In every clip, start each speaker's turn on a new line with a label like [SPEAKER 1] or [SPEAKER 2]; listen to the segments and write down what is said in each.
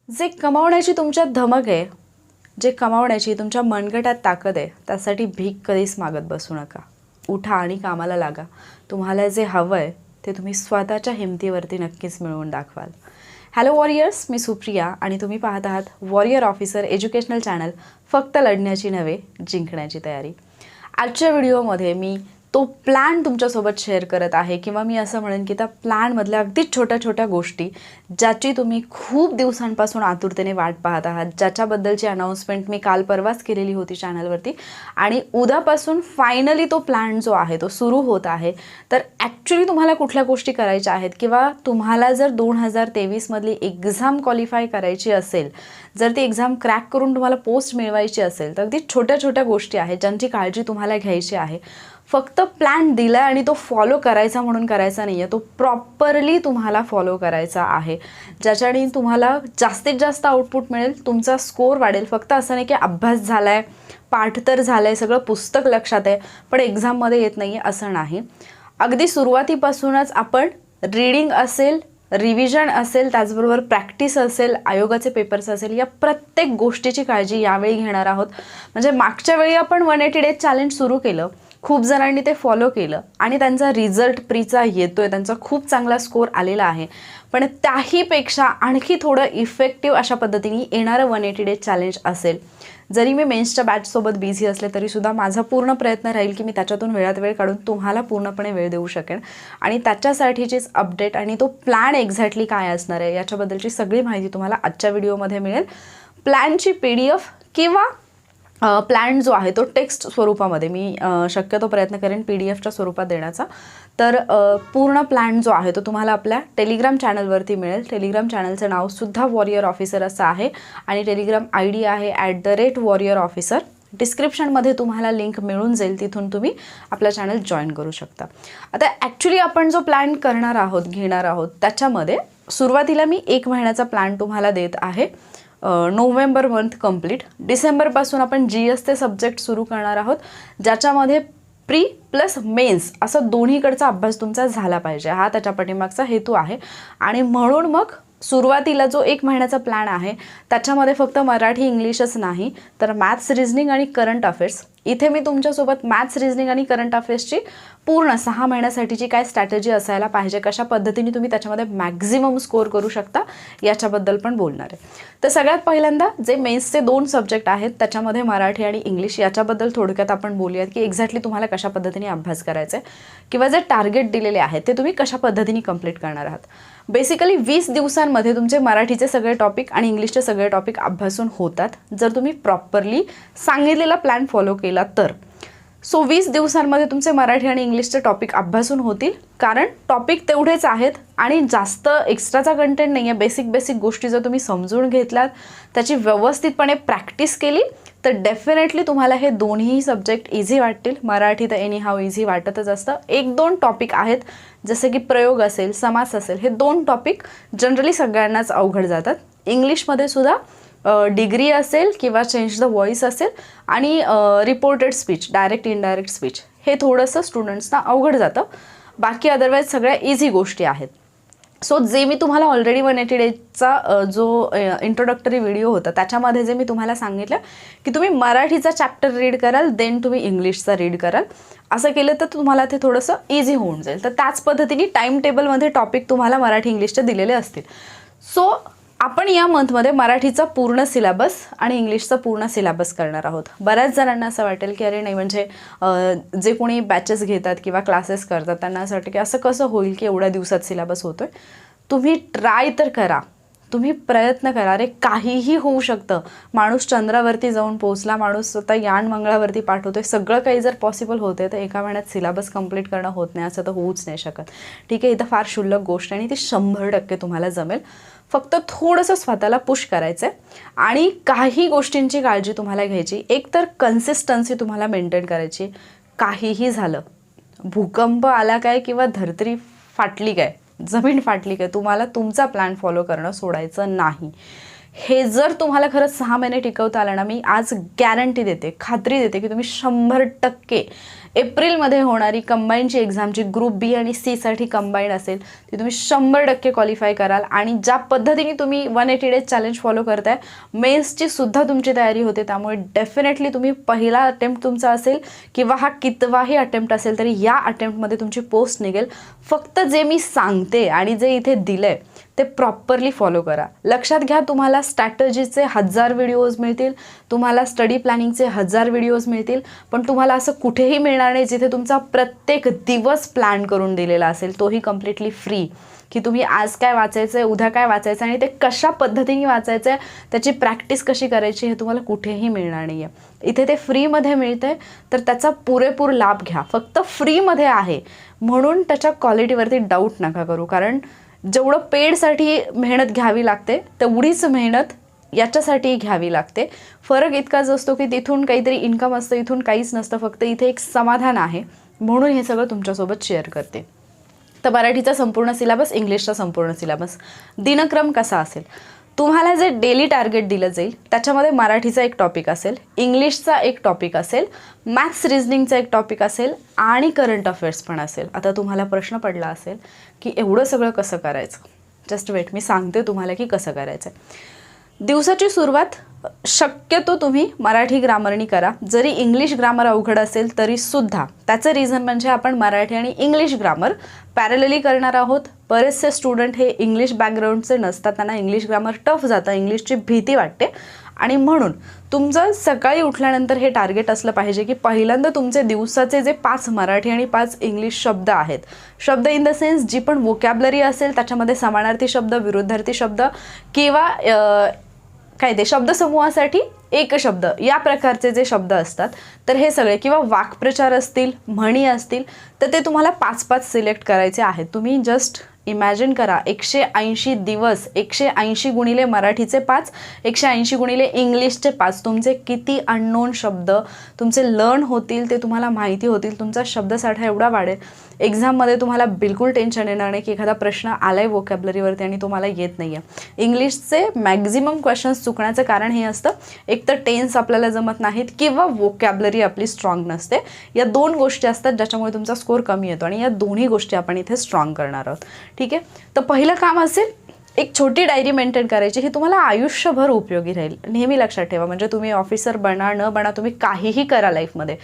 [SPEAKER 1] जे कमावण्याची तुमच्यात धमक आहे, जे कमावण्याची तुमच्या मनगटात ताकद आहे, त्यासाठी भीक कधीच मागत बसू नका. उठा आणि कामाला लागा. तुम्हाला जे हवं आहे ते तुम्ही स्वतःच्या हिमतीवरती नक्कीच मिळवून दाखवाल. हॅलो वॉरियर्स, मी सुप्रिया आणि तुम्ही पाहत आहात वॉरियर ऑफिसर एज्युकेशनल चॅनल. फक्त लढण्याची नव्हे, जिंकण्याची तयारी. आजच्या व्हिडिओमध्ये मी तो प्लॅन तुमच्यासोबत शेअर करत आहे, किंवा मी असं म्हणेन की त्या प्लॅनमधल्या अगदी छोट्या छोट्या गोष्टी ज्याची तुम्ही खूप दिवसांपासून आतुरतेने वाट पाहत आहात, ज्याच्याबद्दलची अनाउन्समेंट मी काल परवाच केलेली होती चॅनलवरती, आणि उद्यापासून फायनली तो प्लॅन जो आहे तो सुरू होत आहे. तर ॲक्च्युली तुम्हाला कुठल्या गोष्टी करायच्या आहेत, किंवा तुम्हाला जर 2023मधली एक्झाम क्वालिफाय करायची असेल, जर ती एक्झाम क्रॅक करून तुम्हाला पोस्ट मिळवायची असेल, तर अगदी छोट्या छोट्या गोष्टी आहेत ज्यांची काळजी तुम्हाला घ्यायची आहे. फक्त प्लॅन दिला आणि तो फॉलो करायचा म्हणून करायचा नाही आहे, तो प्रॉपरली तुम्हाला फॉलो करायचा आहे, ज्याच्याने तुम्हाला जास्तीत जास्त आउटपुट मिळेल, तुमचा स्कोर वाढेल. फक्त असं नाही की अभ्यास झाला आहे, पाठ तर झालं आहे, सगळं पुस्तक लक्षात आहे, पण एक्झाममध्ये येत नाही आहे, असं नाही. अगदी सुरुवातीपासूनच आपण रीडिंग असेल, रिव्हिजन असेल, त्याचबरोबर प्रॅक्टिस असेल, आयोगाचे पेपर्स असेल, या प्रत्येक गोष्टीची काळजी यावेळी घेणार आहोत. म्हणजे मागच्या वेळी आपण 180 डेज चॅलेंज सुरू केलं, खूप जणांनी ते फॉलो केलं आणि त्यांचा रिझल्ट प्रीचा येतोय, त्यांचा खूप चांगला स्कोर आलेला आहे. पण त्याहीपेक्षा आणखी थोडं इफेक्टिव्ह अशा पद्धतीने येणारं 180 डेज चॅलेंज असेल. जरी मी मेन्सच्या बॅचसोबत बिझी असले तरीसुद्धा माझा पूर्ण प्रयत्न राहील की मी त्याच्यातून वेळात वेळ काढून तुम्हाला पूर्णपणे वेळ देऊ शकेन, आणि त्याच्यासाठीचीच अपडेट आणि तो प्लॅन एक्झॅक्टली काय असणार आहे याच्याबद्दलची सगळी माहिती तुम्हाला आजच्या व्हिडिओमध्ये मिळेल. प्लॅनची PDF किंवा प्लॅन जो आहे तो टेक्स्ट स्वरूपामध्ये मी शक्यतो प्रयत्न करेन PDF च्या स्वरूपात देण्याचा. तर पूर्ण प्लॅन जो आहे तो तुम्हाला आपल्या टेलिग्राम चॅनलवरती मिळेल. टेलिग्राम चॅनलचं नावसुद्धा वॉरियर ऑफिसर असं आहे, आणि टेलिग्राम ID आहे @warrior officer. डिस्क्रिप्शनमध्ये तुम्हाला लिंक मिळून जाईल, तिथून तुम्ही आपला चॅनल जॉईन करू शकता. आता ॲक्च्युली आपण जो प्लॅन करणार आहोत, घेणार आहोत, त्याच्यामध्ये सुरुवातीला मी 1 महिन्याचा प्लॅन तुम्हाला देत आहे. November month complete. डिसेंबरपासून आपण GS ते सब्जेक्ट सुरू करणार आहोत, ज्याच्यामध्ये प्री प्लस मेन्स असं दोन्हीकडचा अभ्यास तुमचा झाला पाहिजे, हा त्याच्या पाठीमागचा हेतू आहे. आणि म्हणून मग सुरुवातीला जो 1 महिन्याचा प्लॅन आहे त्याच्यामध्ये फक्त मराठी इंग्लिशच नाही, तर मॅथ्स, रिझनिंग आणि करंट अफेअर्स. इथे मी तुमच्यासोबत मॅथ्स, रिझनिंग आणि करंट अफेअर्सची पूर्ण 6 महिन्यासाठीची काय स्ट्रॅटेजी असायला पाहिजे, कशा पद्धतीने तुम्ही त्याच्यामध्ये मॅक्झिमम स्कोर करू शकता, याच्याबद्दल पण बोलणार आहे. तर सगळ्यात पहिल्यांदा जे मेन्सचे 2 सब्जेक्ट आहेत त्याच्यामध्ये मराठी आणि इंग्लिश, याच्याबद्दल थोडक्यात आपण बोलूयात की एक्झॅक्टली तुम्हाला कशा पद्धतीने अभ्यास करायचा आहे, किंवा जे टार्गेट दिलेले आहेत ते तुम्ही कशा पद्धतीने कंप्लीट करणार आहात. बेसिकली 20 दिवसांमध्ये तुमचे मराठीचे सगळे टॉपिक आणि इंग्लिशचे सगळे टॉपिक अभ्यासून होतात, जर तुम्ही प्रॉपरली सांगितलेला प्लॅन फॉलो केला तर. 20 दिवसांमध्ये तुमचे मराठी आणि इंग्लिशचे टॉपिक अभ्यासून होतील, कारण टॉपिक तेवढेच आहेत आणि जास्त एक्स्ट्राचा कंटेंट नाही आहे. बेसिक गोष्टी जर तुम्ही समजून घेतल्यात, त्याची व्यवस्थितपणे प्रॅक्टिस केली, तर डेफिनेटली तुम्हाला हे दोन्ही सब्जेक्ट इझी वाटतील. मराठी तर एनीहाव इझी वाटतच असतं. 1-2 टॉपिक आहेत, जसे की प्रयोग असेल, समास असेल, हे 2 टॉपिक जनरली सगळ्यांनाच अवघड जातात. इंग्लिशमध्ये सुद्धा डिग्री असेल किंवा चेंज द व्हॉइस असेल, आणि reported speech, direct indirect speech, हे थोडंसं स्टुडंट्सना अवघड जातं. बाकी अदरवाईज सगळ्या इझी गोष्टी आहेत. सो जे मी तुम्हाला ऑलरेडी 180 डेजचा जो इंट्रोडक्टरी व्हिडिओ होता त्याच्यामध्ये जे मी तुम्हाला सांगितलं की तुम्ही मराठीचा चॅप्टर रीड कराल, देन तुम्ही इंग्लिशचा रीड कराल, असं केलं तर तुम्हाला ते थोडंसं इझी होऊन जाईल. तर त्याच पद्धतीने टाईम टेबलमध्ये टॉपिक तुम्हाला मराठी इंग्लिशचे दिलेले असतील. सो आपण या मंथमध्ये मराठीचा पूर्ण सिलेबस आणि इंग्लिशचा पूर्ण सिलेबस करणार आहोत. बऱ्याच जणांना असं वाटेल की अरे नाही, म्हणजे जे कोणी बॅचेस घेतात किंवा क्लासेस करतात त्यांना असं वाटतं की असं कसं होईल की एवढ्या दिवसात सिलेबस होतोय. तुम्ही ट्राय तर करा, तुम्ही प्रयत्न करा. अरे काहीही होऊ शकतं. माणूस चंद्रावरती जाऊन पोहोचला, माणूस आता यान मंगळावरती पाठवतोय, सगळं काही जर पॉसिबल होते तर एका महिन्यात सिलेबस कंप्लीट करणं होत नाही असं तर होऊच नाही शकत. ठीक आहे, इथं फार क्षुल्लक गोष्ट आणि ती 100% तुम्हाला जमेल. फक्त थोडंसं स्वतःला पुश करायचं आहे, आणि काही गोष्टींची काळजी तुम्हाला घ्यायची. एक तर कन्सिस्टन्सी तुम्हाला मेंटेन करायची. काहीही झालं, भूकंप आला काय किंवा धरती फाटली काय, जमीन फाटली काय, तुम्हाला तुमचा प्लॅन फॉलो करणं सोडायचं नाही. हे जर तुम्हाला खरंच 6 महिने टिकवता आलं ना, मी आज गॅरंटी देते, खात्री देते की तुम्ही 100% एप्रिलमध्ये होणारी कंबाईनची एक्झाम जी ग्रुप बी आणि सीसाठी कंबाईन असेल ती तुम्ही 100% क्वालिफाय कराल. आणि ज्या पद्धतीने तुम्ही 180 डेज चॅलेंज फॉलो करताय, मेन्सची सुद्धा तुमची तयारी होते, त्यामुळे डेफिनेटली तुम्ही पहिला अटेम्प्ट तुमचा असेल किंवा हा कितवाही अटेम्प्ट असेल तरी या अटेम्प्टमध्ये तुमची पोस्ट निघेल. फक्त जे मी सांगते आणि जे इथे दिलं आहे ते प्रॉपरली फॉलो करा. लक्षात घ्या, तुम्हाला स्ट्रॅटजीचे 1000 व्हिडिओज मिळतील, तुम्हाला स्टडी प्लॅनिंगचे 1000 व्हिडिओज मिळतील, पण तुम्हाला असं कुठेही मिळणार नाही जिथे तुमचा प्रत्येक दिवस प्लॅन करून दिलेला असेल, तोही कम्प्लिटली फ्री. की तुम्ही आज काय वाचायचं आहे, उद्या काय वाचायचं आणि ते कशा पद्धतीने वाचायचं आहे, त्याची प्रॅक्टिस कशी करायची, हे तुम्हाला कुठेही मिळणार नाही आहे. इथे ते फ्रीमध्ये मिळतं आहे, तर त्याचा पुरेपूर लाभ घ्या. फक्त फ्रीमध्ये आहे म्हणून त्याच्या क्वालिटीवरती डाऊट नका करू, कारण जेवढं पेडसाठी मेहनत घ्यावी लागते तेवढीच मेहनत याच्यासाठी घ्यावी लागते. फरक इतकाच असतो की तिथून काहीतरी इन्कम असतं, इथून काहीच नसतं, फक्त इथे एक समाधान आहे म्हणून हे सगळं तुमच्यासोबत शेअर करते. तर मराठीचा संपूर्ण सिलेबस, इंग्लिशचा संपूर्ण सिलेबस, दिनक्रम कसा असेल, तुम्हाला जे डेली टार्गेट दिलं जाईल त्याच्यामध्ये मराठीचा एक टॉपिक असेल, इंग्लिशचा एक टॉपिक असेल, मॅथ्स रिझनिंगचा एक टॉपिक असेल आणि करंट अफेअर्स पण असेल. आता तुम्हाला प्रश्न पडला असेल की एवढं सगळं कसं करायचं. जस्ट वेट, मी सांगते तुम्हाला की कसं करायचं. दिवसाची सुरुवात शक्यतो तुम्ही मराठी ग्रामरनी करा. जरी इंग्लिश ग्रामर अवघड असेल तरीसुद्धा त्याचं रिझन म्हणजे आपण मराठी आणि इंग्लिश ग्रामर पॅरलली करणार आहोत. बरेचसे स्टुडंट हे इंग्लिश बॅकग्राऊंडचे नसतात, त्यांना इंग्लिश ग्रामर टफ जातं, इंग्लिशची भीती वाटते, आणि म्हणून तुमचं सकाळी उठल्यानंतर हे टार्गेट असलं पाहिजे की पहिल्यांदा तुमचे दिवसाचे जे 5 मराठी आणि 5 इंग्लिश शब्द आहेत, शब्द इन द सेन्स जी पण वोकॅबलरी असेल त्याच्यामध्ये समानार्थी शब्द, विरुद्धार्थी शब्द किंवा काय ते शब्दसमूहासाठी एक शब्द, या प्रकारचे जे शब्द असतात तर हे सगळे, किंवा वाक्प्रचार असतील, म्हणी असतील, तर ते तुम्हाला 5-5 सिलेक्ट करायचे आहेत. तुम्ही जस्ट इमॅजिन करा, 180 दिवस, 180 गुणिले मराठीचे 5, 180 गुणिले इंग्लिशचे 5, तुमचे किती अननोन शब्द तुमचे लर्न होतील, ते तुम्हाला माहिती होतील, तुमचा शब्दसाठा एवढा वाढेल. एक्झाममध्ये तुम्हाला बिलकुल टेन्शन येणार नाही की एखादा प्रश्न आला आहे वोकॅबलरीवरती आणि तुम्हाला येत नाही आहे. इंग्लिशचे मॅक्झिमम क्वेश्चन्स चुकण्याचं कारण हे असतं, एक तर टेन्स आपल्याला जमत नाहीत किंवा वोकॅबलरी आपली स्ट्रॉंग नसते. या 2 गोष्टी असतात ज्याच्यामुळे तुमचा स्कोर कमी येतो, आणि या दोन्ही गोष्टी आपण इथे स्ट्रॉंग करणार आहोत. ठीक आहे, तर पहिलं काम असेल एक छोटी डायरी मेंटेन करायची, ही तुम्हाला आयुष्यभर उपयोगी राहील. नेहमी लक्षात ठेवा, म्हणजे तुम्ही ऑफिसर बना न बना, तुम्ही काहीही करा लाईफमध्ये,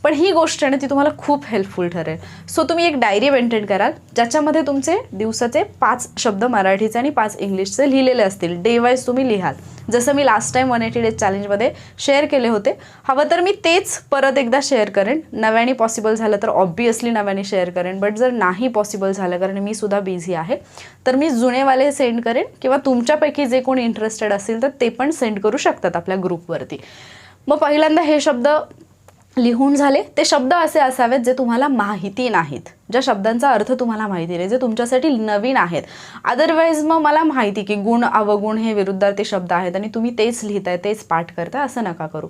[SPEAKER 1] पण ही गोष्ट आहे ना ती तुम्हाला खूप हेल्पफुल ठरेल. सो तुम्ही एक डायरी मेंटेन कराल ज्याच्यामध्ये तुमचे दिवसाचे 5 शब्द मराठीचे आणि 5 इंग्लिशचे लिहिलेले असतील. डे वाईज तुम्ही लिहाल, जसं मी लास्ट टाईम 180 डेज चॅलेंजमध्ये शेअर केले होते. हवं तर मी तेच परत एकदा शेअर करेन, नव्याने पॉसिबल झालं तर ऑब्वियसली नव्याने शेअर करेन, बट जर नाही पॉसिबल झालं कारण मी सुद्धा बिझी आहे तर मी जुनेवाले सेंड करेन, किंवा तुमच्यापैकी जे कोणी इंटरेस्टेड असतील तर ते पण सेंड करू शकतात आपल्या ग्रुपवरती. मग पहिल्यांदा हे शब्द लिहून झाले. ते शब्द असे असावेत जे तुम्हाला माहिती नाहीत, ज्या शब्दांचा अर्थ तुम्हाला माहिती नाही, जे तुमच्यासाठी नवीन आहेत. अदरवाईज मग मला माहिती की गुण अवगुण हे विरुद्धार्थी शब्द आहेत आणि तुम्ही तेच लिहिताय, तेच पाठ करताय, असं नका करू.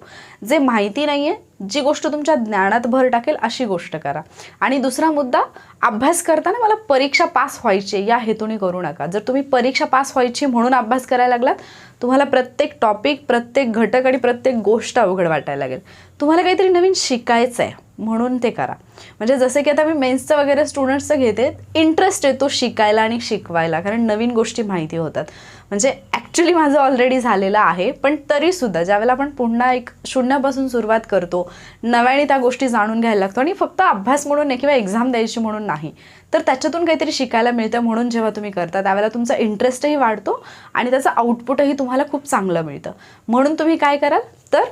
[SPEAKER 1] जे माहिती नाही आहे, जी गोष्ट तुमच्या ज्ञानात भर टाकेल अशी गोष्ट करा. आणि दुसरा मुद्दा, अभ्यास करताना मला परीक्षा पास व्हायची या हेतूने करू नका. जर तुम्ही परीक्षा पास व्हायची म्हणून अभ्यास करायला लागलात, तुम्हाला प्रत्येक टॉपिक, प्रत्येक घटक आणि प्रत्येक गोष्ट अवघड वाटायला लागेल. तुम्हाला काहीतरी नवीन शिकायचं आहे म्हणून ते करा. म्हणजे जसे की आता मी मेन्सचं वगैरे स्टुडंट्सचं घेते, इंटरेस्ट येतो शिकायला आणि शिकवायला, कारण नवीन गोष्टी माहिती होतात. म्हणजे ॲक्च्युली माझं ऑलरेडी झालेलं आहे, पण तरीसुद्धा ज्यावेळेला आपण पुन्हा एक शून्यापासून सुरुवात करतो, नव्याने त्या गोष्टी जाणून घ्यायला लागतो, आणि फक्त अभ्यास म्हणून नाही किंवा एक्झाम द्यायची म्हणून नाही, तर त्याच्यातून काहीतरी शिकायला मिळतं. म्हणून जेव्हा तुम्ही करता त्यावेळेला तुमचा इंटरेस्टही वाढतो आणि त्याचं आउटपुटही तुम्हाला खूप चांगलं मिळतं. म्हणून तुम्ही काय कराल तर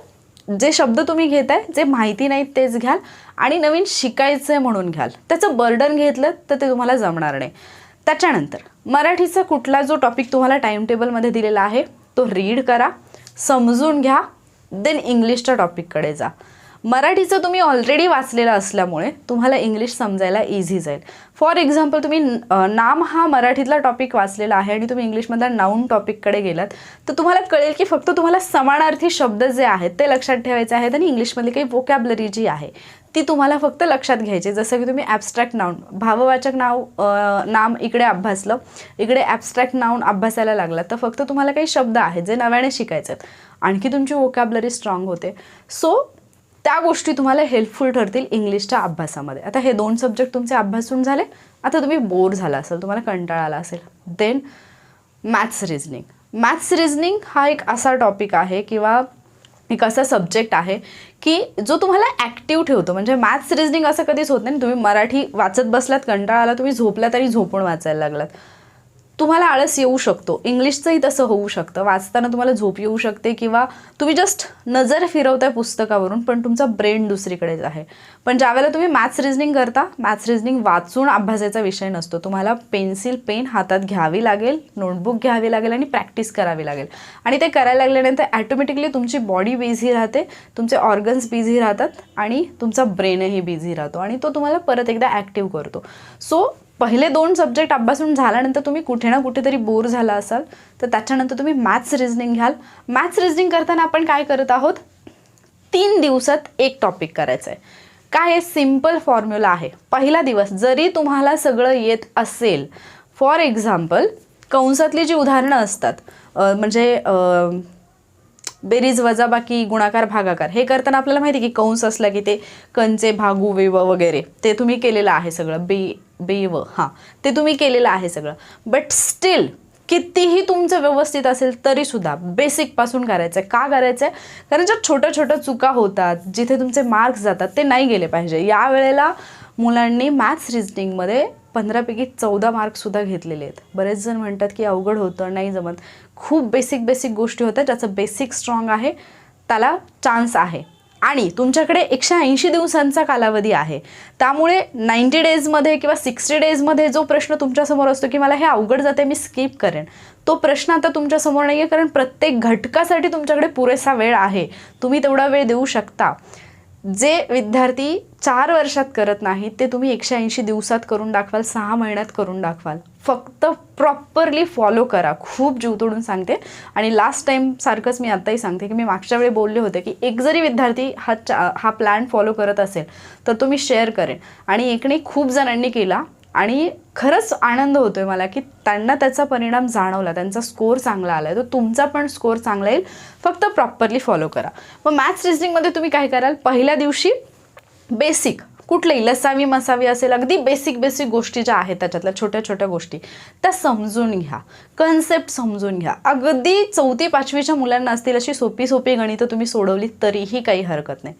[SPEAKER 1] जे शब्द तुम्ही घेताय, जे माहिती नाहीत तेच घ्याल, आणि नवीन शिकायचं आहे म्हणून घ्याल. त्याचं बर्डन घेतलं तर ते तुम्हाला जमणार नाही. त्याच्यानंतर मराठीचा कुठला जो टॉपिक तुम्हाला टाईम टेबलमध्ये दिलेला आहे तो रीड करा, समजून घ्या, देन इंग्लिशच्या टॉपिककडे जा. मराठीचं तुम्ही ऑलरेडी वाचलेलं असल्यामुळे तुम्हाला इंग्लिश समजायला इझी जाईल. फॉर एक्झाम्पल तुम्ही नाम हा मराठीतला टॉपिक वाचलेला आहे आणि तुम्ही इंग्लिशमधल्या नाऊन टॉपिककडे गेलात तर तुम्हाला कळेल की फक्त तुम्हाला समानार्थी शब्द जे आहेत ते लक्षात ठेवायचे आहेत आणि इंग्लिशमधली काही वोकॅबलरी जी आहे ती तुम्हाला फक्त लक्षात घ्यायची. जसं की तुम्ही ॲबस्ट्रॅक्ट नाऊन, भाववाचक नाम इकडे अभ्यासलं, इकडे ॲबस्ट्रॅक्ट नाऊन अभ्यासायला लागला तर फक्त तुम्हाला काही शब्द आहेत जे नव्याने शिकायचे आहेत, आणखी तुमची वोकॅबलरी स्ट्रॉंग होते. सो त्या गोष्टी तुम्हाला हेल्पफुल ठरतील इंग्लिशच्या अभ्यासामध्ये. आता हे 2 सब्जेक्ट तुमचे अभ्यासून झाले. आता तुम्ही बोर झाला असेल, तुम्हाला कंटाळा आला असेल, then maths reasoning. Maths reasoning हा एक असा टॉपिक आहे किंवा एक असा सब्जेक्ट आहे की जो तुम्हाला ॲक्टिव्ह ठेवतो. म्हणजे मॅथ्स रिझनिंग असं कधीच होत नाही तुम्ही मराठी वाचत बसलात, कंटाळा आला, तुम्ही झोपला तरी झोपून वाचायला लागलात, तुम्हाला आळस येऊ शकतो. इंग्लिशचंही तसं होऊ शकतं, वाचताना तुम्हाला झोप येऊ शकते किंवा तुम्ही जस्ट नजर फिरवताय पुस्तकावरून पण तुमचा ब्रेन दुसरीकडेच आहे. पण ज्यावेळेला तुम्ही मॅथ्स रिझनिंग करता, मॅथ्स रिझनिंग वाचून अभ्यासाचा विषय नसतो. तुम्हाला पेन्सिल पेन हातात घ्यावी लागेल, नोटबुक घ्यावी लागेल आणि प्रॅक्टिस करावी लागेल. आणि ते करायला लागल्यानंतर ॲटोमॅटिकली तुमची बॉडी बिझी राहते, तुमचे ऑर्गन्स बिझी राहतात आणि तुमचा ब्रेनही बिझी राहतो आणि तो तुम्हाला परत एकदा ॲक्टिव्ह करतो. सो पहिले 2 सब्जेक्ट अभ्यासून झाल्यानंतर तुम्ही कुठे ना कुठेतरी बोर झाला असाल तर त्याच्यानंतर तुम्ही मॅथ्स रिझनिंग घ्याल. मॅथ्स रिझनिंग करताना आपण काय करत आहोत, 3 दिवसात एक टॉपिक करायचं आहे. काय आहे, सिम्पल फॉर्म्युला आहे. पहिला दिवस जरी तुम्हाला सगळं येत असेल, फॉर एक्झाम्पल कंसातली जी उदाहरणं असतात म्हणजे बेरीज वजाबाकी गुणाकार भागाकार हे करताना आपल्याला माहिती आहे की कंस असला की ते कंचे भागू वेव वगैरे ते तुम्ही केलेलं आहे सगळं, बेव हां ते तुम्ही केलेलं आहे सगळं. बट स्टील कितीही तुमचं व्यवस्थित असेल तरीसुद्धा बेसिकपासून करायचं आहे. का करायचं आहे, कारण ज्या छोट्या छोट्या चुका होतात, जिथे तुमचे मार्क्स जातात ते नाही गेले पाहिजे. यावेळेला मुलांनी मॅथ्स रिझनिंगमध्ये 15पैकी 14 मार्क्ससुद्धा घेतलेले आहेत. बरेच जण म्हणतात की अवघड होतं, नाही जमत. खूप बेसिक गोष्टी होत्या, ज्याचं बेसिक स्ट्रॉंग आहे त्याला चान्स आहे. आणि तुमच्याकडे 180 दिवसांचा कालावधी आहे, त्यामुळे 90 डेजमध्ये किंवा 60 डेजमध्ये जो प्रश्न तुमच्यासमोर असतो की मला हे अवघड जाते मी स्किप करेन, तो प्रश्न आता तुमच्यासमोर नाही आहे. कारण प्रत्येक घटकासाठी तुमच्याकडे पुरेसा वेळ आहे, तुम्ही तेवढा वेळ देऊ शकता. जे विद्यार्थी 4 वर्षात करत नाहीत ते तुम्ही 180 दिवसात करून दाखवाल, 6 महिन्यात करून दाखवाल. फक्त प्रॉपरली फॉलो करा. खूप जीव तोडून सांगते आणि लास्ट टाईम सारखंच मी आत्ताही सांगते की मी मागच्या वेळी बोलले होते की एक जरी विद्यार्थी हा प्लॅन फॉलो करत असेल तर तो मी शेअर करेन. आणि एकने खूप जणांनी केला आणि खरंच आनंद होतोय मला की त्यांना त्याचा परिणाम जाणवला, त्यांचा स्कोअर चांगला आला आहे. तर तुमचा पण स्कोअर चांगला येईल, फक्त प्रॉपरली फॉलो करा. मग मॅथ्स रिझनिंगमध्ये तुम्ही काय कराल, पहिल्या दिवशी बेसिक कुठलंही लसावी मसावी असेल, अगदी बेसिक गोष्टी ज्या आहेत त्याच्यातल्या छोट्या छोट्या गोष्टी त्या समजून घ्या, कन्सेप्ट समजून घ्या. अगदी 4वी-5वीच्या मुलांना असतील अशी सोपी गणितं तुम्ही सोडवली तरीही काही हरकत नाही.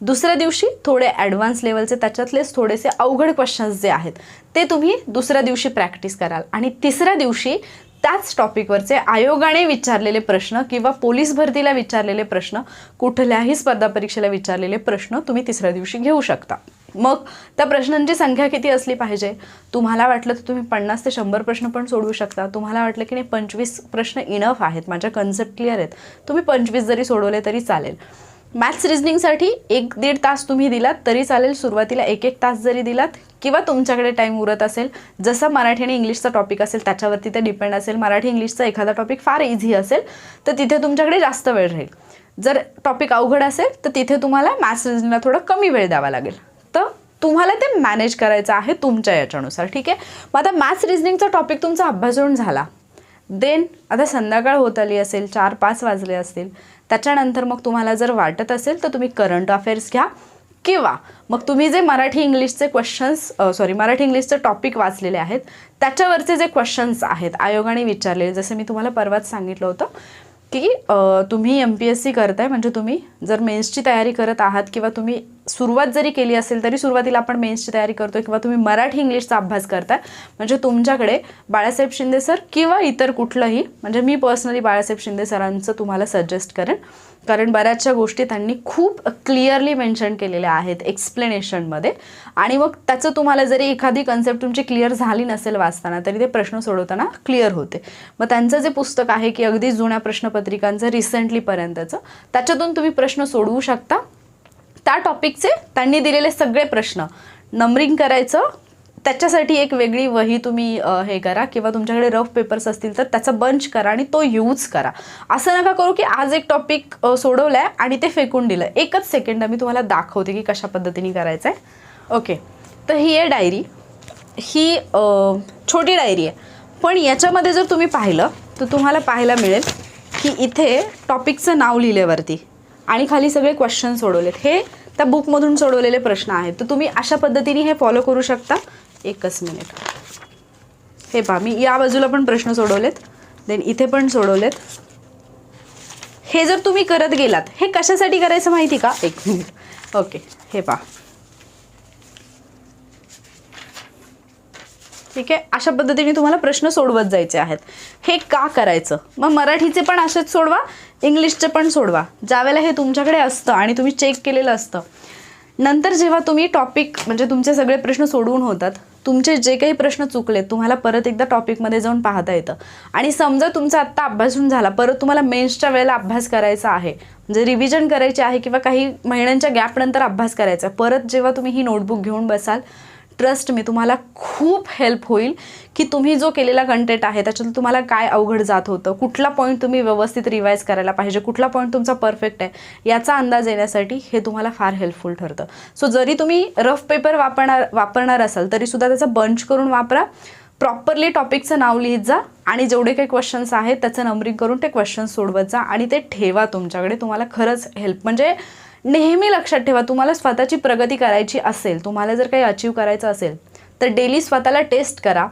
[SPEAKER 1] दुसऱ्या दिवशी थोडे ॲडव्हान्स लेवलचे त्याच्यातलेच थोडेसे अवघड क्वेश्चन्स जे आहेत ते तुम्ही दुसऱ्या दिवशी प्रॅक्टिस कराल. आणि तिसऱ्या दिवशी त्याच टॉपिकवरचे आयोगाने विचारलेले प्रश्न किंवा पोलीस भरतीला विचारलेले प्रश्न, कुठल्याही स्पर्धा परीक्षेला विचारलेले प्रश्न तुम्ही तिसऱ्या दिवशी घेऊ शकता. मग त्या प्रश्नांची संख्या किती असली पाहिजे, तुम्हाला वाटलं तर तुम्ही 50 ते 100 प्रश्न पण सोडवू शकता. तुम्हाला वाटलं की नाही 25 प्रश्न इनफ आहेत, माझ्या कन्सेप्ट क्लिअर आहेत, तुम्ही 25 जरी सोडवले तरी चालेल. मॅथ्स रिझनिंगसाठी 1-1.5 तास तुम्ही दिलात तरी चालेल. सुरुवातीला 1-1 तास जरी दिलात किंवा तुमच्याकडे टाईम उरत असेल, जसा मराठी आणि इंग्लिशचा टॉपिक असेल त्याच्यावरती ते डिपेंड असेल. मराठी इंग्लिशचा एखादा टॉपिक फार इझी असेल तर तिथे तुमच्याकडे जास्त वेळ राहील. जर टॉपिक अवघड असेल तर तिथे तुम्हाला मॅथ्स रिझनिंगला थोडा कमी वेळ द्यावा लागेल. तर तुम्हाला ते मॅनेज करायचं आहे तुमच्या याच्यानुसार, ठीक आहे. मग आता मॅथ्स रिझनिंगचा टॉपिक तुमचा अभ्यासून झाला, देन आता संध्याकाळ होत आली असेल, 4-5 वाजले असतील. त्याच्यानंतर मग तुम्हाला जर वाटत असेल तर तुम्ही करंट अफेअर्स घ्या किंवा मग तुम्ही जे मराठी इंग्लिशचे टॉपिक वाचलेले आहेत त्याच्यावरचे जे क्वेश्चन्स आहेत आयोगाने विचारलेले, जसं मी तुम्हाला परवाच सांगितलं होतं की तुम्ही MPSC करताय म्हणजे तुम्ही जर मेन्सची तयारी करत आहात किंवा तुम्ही सुरुवात जरी केली असेल तरी सुरुवातीला आपण मेन्सची तयारी करतोय किंवा तुम्ही मराठी इंग्लिशचा अभ्यास करताय म्हणजे तुमच्याकडे बाळासाहेब शिंदे सर किंवा इतर कुठलंही, म्हणजे मी पर्सनली बाळासाहेब शिंदे सरांचं तुम्हाला सजेस्ट करेन, कारण बऱ्याचशा गोष्टी त्यांनी खूप क्लिअरली मेन्शन केलेल्या आहेत एक्सप्लेनेशनमध्ये. आणि मग त्याचं तुम्हाला जरी एखादी कन्सेप्ट तुमची क्लिअर झाली नसेल वाचताना तरी ते प्रश्न सोडवताना क्लिअर होते. मग त्यांचं जे पुस्तक आहे की अगदी जुन्या प्रश्नपत्रिकांचं रिसेंटलीपर्यंतचं, त्याच्यातून तुम्ही प्रश्न सोडवू शकता त्या टॉपिकचे त्यांनी दिलेले सगळे प्रश्न नंबरिंग करायचं. त्याच्यासाठी एक वेगळी वही तुम्ही हे करा, किंवा तुमच्याकडे रफ पेपर्स असतील तर त्याचा बंच करा आणि तो यूज करा. असं नका करू की आज एक टॉपिक सोडवला आहे आणि ते फेकून दिलं. एकच सेकंड मी तुम्हाला दाखवते की कशा पद्धतीने करायचं आहे. ओके, तर ही आहे डायरी. ही छोटी डायरी आहे, पण याच्यामध्ये जर तुम्ही पाहिलं तर तुम्हाला पाहायला मिळेल की इथे टॉपिकचं नाव लिहिल्यावरती आणि खाली सगळे क्वेश्चन सोडवलेत. हे त्या बुकमधून सोडवलेले प्रश्न आहेत. तर तुम्ही अशा पद्धतीने हे फॉलो करू शकता. एकच मिनिट. हे पहा, मी या बाजूला पण प्रश्न सोडवलेत, देन इथे पण सोडवलेत. हे जर तुम्ही करत गेलात, हे कशासाठी करायचं माहिती का? एक मिनिट. ओके, हे पहा. ठीक आहे, अशा पद्धतीने तुम्हाला प्रश्न सोडवत जायचे आहेत. हे का करायचं? मग मराठीचे पण असेच सोडवा, इंग्लिशचे पण सोडवा, ज्यावेळेला हे तुमच्याकडे असतं आणि तुम्ही चेक केलेलं असतं. नंतर जेव्हा तुम्ही टॉपिक म्हणजे तुमचे सगळे प्रश्न सोडवून होतात, तुमचे जे काही प्रश्न चुकलेत तुम्हाला परत एकदा टॉपिकमध्ये जाऊन पाहता येतं. आणि समजा तुमचा आत्ता अभ्यासून झाला, परत तुम्हाला मेन्सच्या वेळेला अभ्यास करायचा आहे, म्हणजे रिव्हिजन करायची आहे, किंवा काही महिन्यांच्या गॅपनंतर अभ्यास करायचा आहे, परत जेव्हा तुम्ही ही नोटबुक घेऊन बसाल, ट्रस्ट मी, तुम्हाला खूप हेल्प होईल की तुम्ही जो केलेला कंटेंट आहे त्याच्यातून तुम्हाला काय अवघड जात होतं, कुठला पॉईंट तुम्ही व्यवस्थित रिवाईज करायला पाहिजे, कुठला पॉईंट तुमचा परफेक्ट आहे याचा अंदाज येण्यासाठी हे तुम्हाला फार हेल्पफुल ठरतं. सो जरी तुम्ही रफ पेपर वापरणार असाल तरीसुद्धा त्याचा बंच करून वापरा. प्रॉपरली टॉपिकचं नाव लिहित जा आणि जेवढे काही क्वेश्चन्स आहेत त्याचं नंबरिंग करून ते क्वेश्चन्स सोडवत जा आणि ते ठेवा तुमच्याकडे. तुम्हाला खरंच हेल्प, म्हणजे नेहमी लक्षात ठेवा, तुम्हाला स्वतःची प्रगती करायची असेल, तुम्हाला जर काही अचीव करायचं असेल तर डेली स्वतःला टेस्ट करा.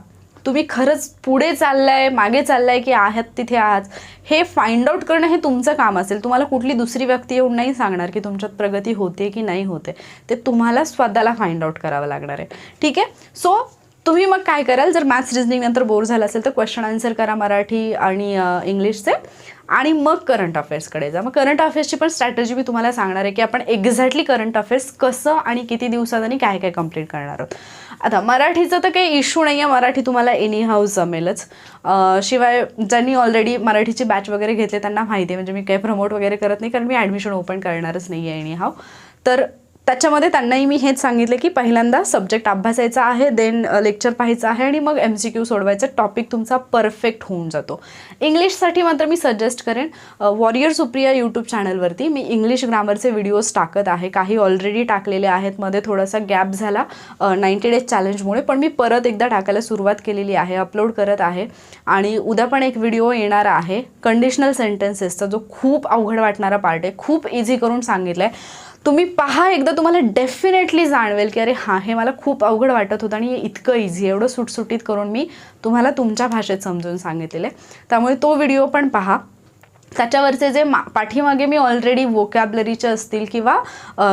[SPEAKER 1] तुम्ही खरंच पुढे चाललाय, मागे चाललाय की आहात तिथे आहात, हे फाइंड आउट करणं हे तुमचं काम असेल. तुम्हाला कुठली दुसरी व्यक्ती येऊन नाही सांगणार की तुमच्यात प्रगती होते की नाही होते, ते तुम्हाला स्वतःला फाइंड आउट करावं लागणार आहे. ठीक आहे. सो तुम्ही मग काय कराल, जर मॅथ्स रिझनिंग नंतर बोर झालं असेल तर क्वेश्चन आन्सर करा मराठी आणि इंग्लिशचे, आणि मग करंट अफेअर्सकडे जा. मग करंट अफेअर्सची पण स्ट्रॅटेजी मी तुम्हाला सांगणार आहे की आपण एक्झॅक्टली करंट अफेअर्स कसं आणि किती दिवसात आणि काय काय कंप्लीट करणार आहोत. आता मराठीचं तर काही इश्यू नाही आहे, मराठी तुम्हाला एनी हाऊ जमेलच. शिवाय ज्यांनी ऑलरेडी मराठीची बॅच वगैरे घेतले त्यांना माहिती आहे, म्हणजे मी काही प्रमोट वगैरे करत नाही, कारण मी ॲडमिशन ओपन करणारच नाही आहे एनी हाऊ. तर त्याच्यामध्ये त्यांनाही मी हेच सांगितलं की पहिल्यांदा सब्जेक्ट अभ्यासायचा आहे, देन लेक्चर पाहायचं आहे आणि मग MCQ सोडवायचं, टॉपिक तुमचा परफेक्ट होऊन जातो. इंग्लिशसाठी मात्र मी सजेस्ट करेन वॉरियर सुप्रिया यूट्यूब चॅनलवरती मी इंग्लिश ग्रामरचे व्हिडिओज टाकत आहे. काही ऑलरेडी टाकलेले आहेत, मध्ये थोडासा गॅप झाला 90 डेज चॅलेंजमुळे, पण मी परत एकदा टाकायला सुरुवात केलेली आहे, अपलोड करत आहे. आणि उद्या पण एक व्हिडिओ येणार आहे कंडिशनल सेंटेन्सेसचा, जो खूप अवघड वाटणारा पार्ट आहे, खूप इझी करून सांगितलं आहे. तुम्ही पहा एकदा, तुम्हाला डेफिनेटली जाणवेल की अरे हां, हे मला खूप अवघड वाटत होतं आणि इतकं इझी, एवढं सुटसुटीत करून मी तुम्हाला तुमच्या भाषेत समजून सांगितलेलं आहे. त्यामुळे तो व्हिडिओ पण पहा. त्याच्यावरचे जे पाठीमागे मी ऑलरेडी वोकॅबलरीचे असतील किंवा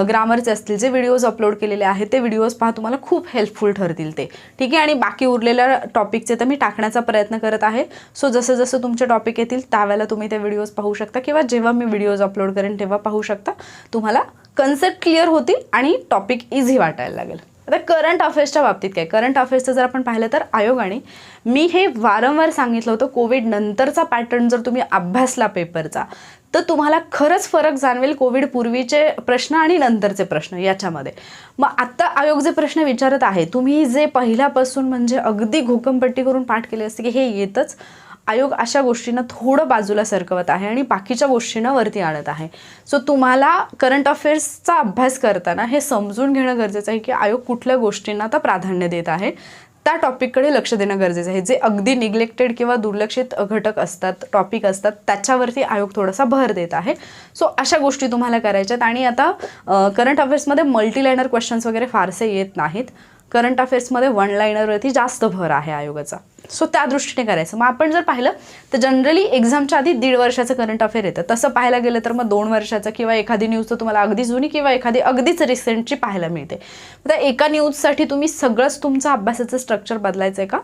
[SPEAKER 1] ग्रामरचे असतील जे व्हिडिओज अपलोड केलेले आहेत ते व्हिडिओज पहा, तुम्हाला खूप हेल्पफुल ठरतील ते. ठीक आहे. आणि बाकी उरलेल्या टॉपिकचे तर मी टाकण्याचा प्रयत्न करत आहे. सो जसं जसं तुमचे टॉपिक येतील त्यावेळेला तुम्ही ते व्हिडिओज पाहू शकता, किंवा जेव्हा मी व्हिडिओज अपलोड करेन तेव्हा पाहू शकता. तुम्हाला कन्सेप्ट क्लिअर होतील आणि टॉपिक इझी वाटायला लागेल. आता करंट अफेअर्सच्या बाबतीत काय, करंट अफेअर्सचं जर आपण पाहिलं तर आयोगाने, मी हे वारंवार सांगितलं होतं, कोविड नंतरचा पॅटर्न जर तुम्ही अभ्यासला पेपरचा तर तुम्हाला खरंच फरक जाणवेल कोविड पूर्वीचे प्रश्न आणि नंतरचे प्रश्न याच्यामध्ये. मग आत्ता आयोग जे प्रश्न विचारत आहे, तुम्ही जे पहिल्यापासून म्हणजे अगदी घोकंपट्टी करून पाठ केले असते की हे येतच, आयोग अशा गोष्टींना थोडं बाजूला सरकवत आहे आणि बाकीच्या गोष्टींना वरती आणत आहे. सो तुम्हाला करंट अफेअर्सचा अभ्यास करताना हे समजून घेणं गरजेचं आहे की आयोग कुठल्या गोष्टींना आता प्राधान्य देत आहे, त्या टॉपिककडे लक्ष देणं गरजेचं आहे. जे अगदी निग्लेक्टेड किंवा दुर्लक्षित घटक असतात, टॉपिक असतात, त्याच्यावरती आयोग थोडासा भर देत आहे. सो अशा गोष्टी तुम्हाला करायच्यात. आणि आता करंट अफेअर्समध्ये मल्टीलायनर क्वेश्चन्स वगैरे फारसे येत नाहीत. करंट अफेअर्समध्ये वन लाईनरवरती जास्त भर आहे आयोगाचा. सो त्या दृष्टीने करायचं. मग आपण जर पाहिलं तर जनरली एक्झामच्या आधी 1.5 वर्षाचं करंट अफेअर येतं. तसं पाहायला गेलं तर मग 2 वर्षाचं, किंवा एखादी न्यूज तर तुम्हाला अगदी जुनी किंवा एखादी अगदीच रिसेंटची पाहायला मिळते. तर एका न्यूजसाठी तुम्ही सगळंच तुमचं अभ्यासाचं स्ट्रक्चर बदलायचं आहे का?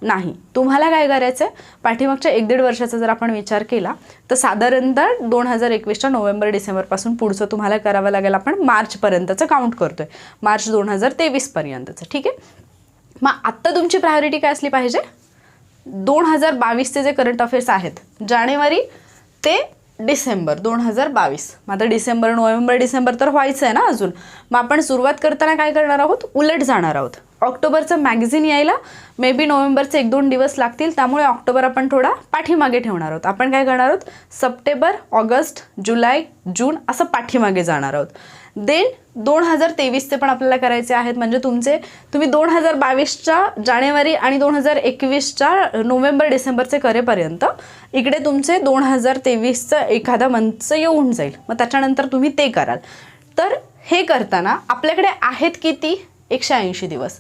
[SPEAKER 1] नाही. तुम्हाला काय करायचं आहे, पाठीमागच्या 1-1.5 वर्षाचा जर आपण विचार केला तर साधारणतः 2021च्या नोव्हेंबर-डिसेंबरपासून पुढचं तुम्हाला करावं लागेल. आपण मार्चपर्यंतचं काउंट करतोय, मार्च 2023 पर्यंतचं. ठीक आहे. मग आत्ता तुमची प्रायोरिटी काय असली पाहिजे, 2022चे जे करंट अफेअर्स आहेत जानेवारी ते डिसेंबर 2022. मग आता डिसेंबर, नोव्हेंबर, डिसेंबर तर व्हायचं आहे ना अजून. मग आपण सुरुवात करताना काय करणार आहोत, उलट जाणार आहोत. ऑक्टोबरचं मॅगझिन यायला मे बी नोव्हेंबरचे 1-2 दिवस लागतील, त्यामुळे ऑक्टोबर आपण थोडा पाठीमागे ठेवणार आहोत. आपण काय करणार आहोत, सप्टेंबर, ऑगस्ट, जुलै, जून असं पाठीमागे जाणार आहोत. देन 2023चे पण आपल्याला करायचे आहेत. म्हणजे तुम्ही 2022च्या जानेवारी आणि 2021च्या नोव्हेंबर, डिसेंबरचे करेपर्यंत इकडे तुमचे 2023चं एखादा मंथचं येऊन जाईल. मग त्याच्यानंतर तुम्ही ते कराल. तर हे करताना आपल्याकडे आहेत किती, 180 दिवस.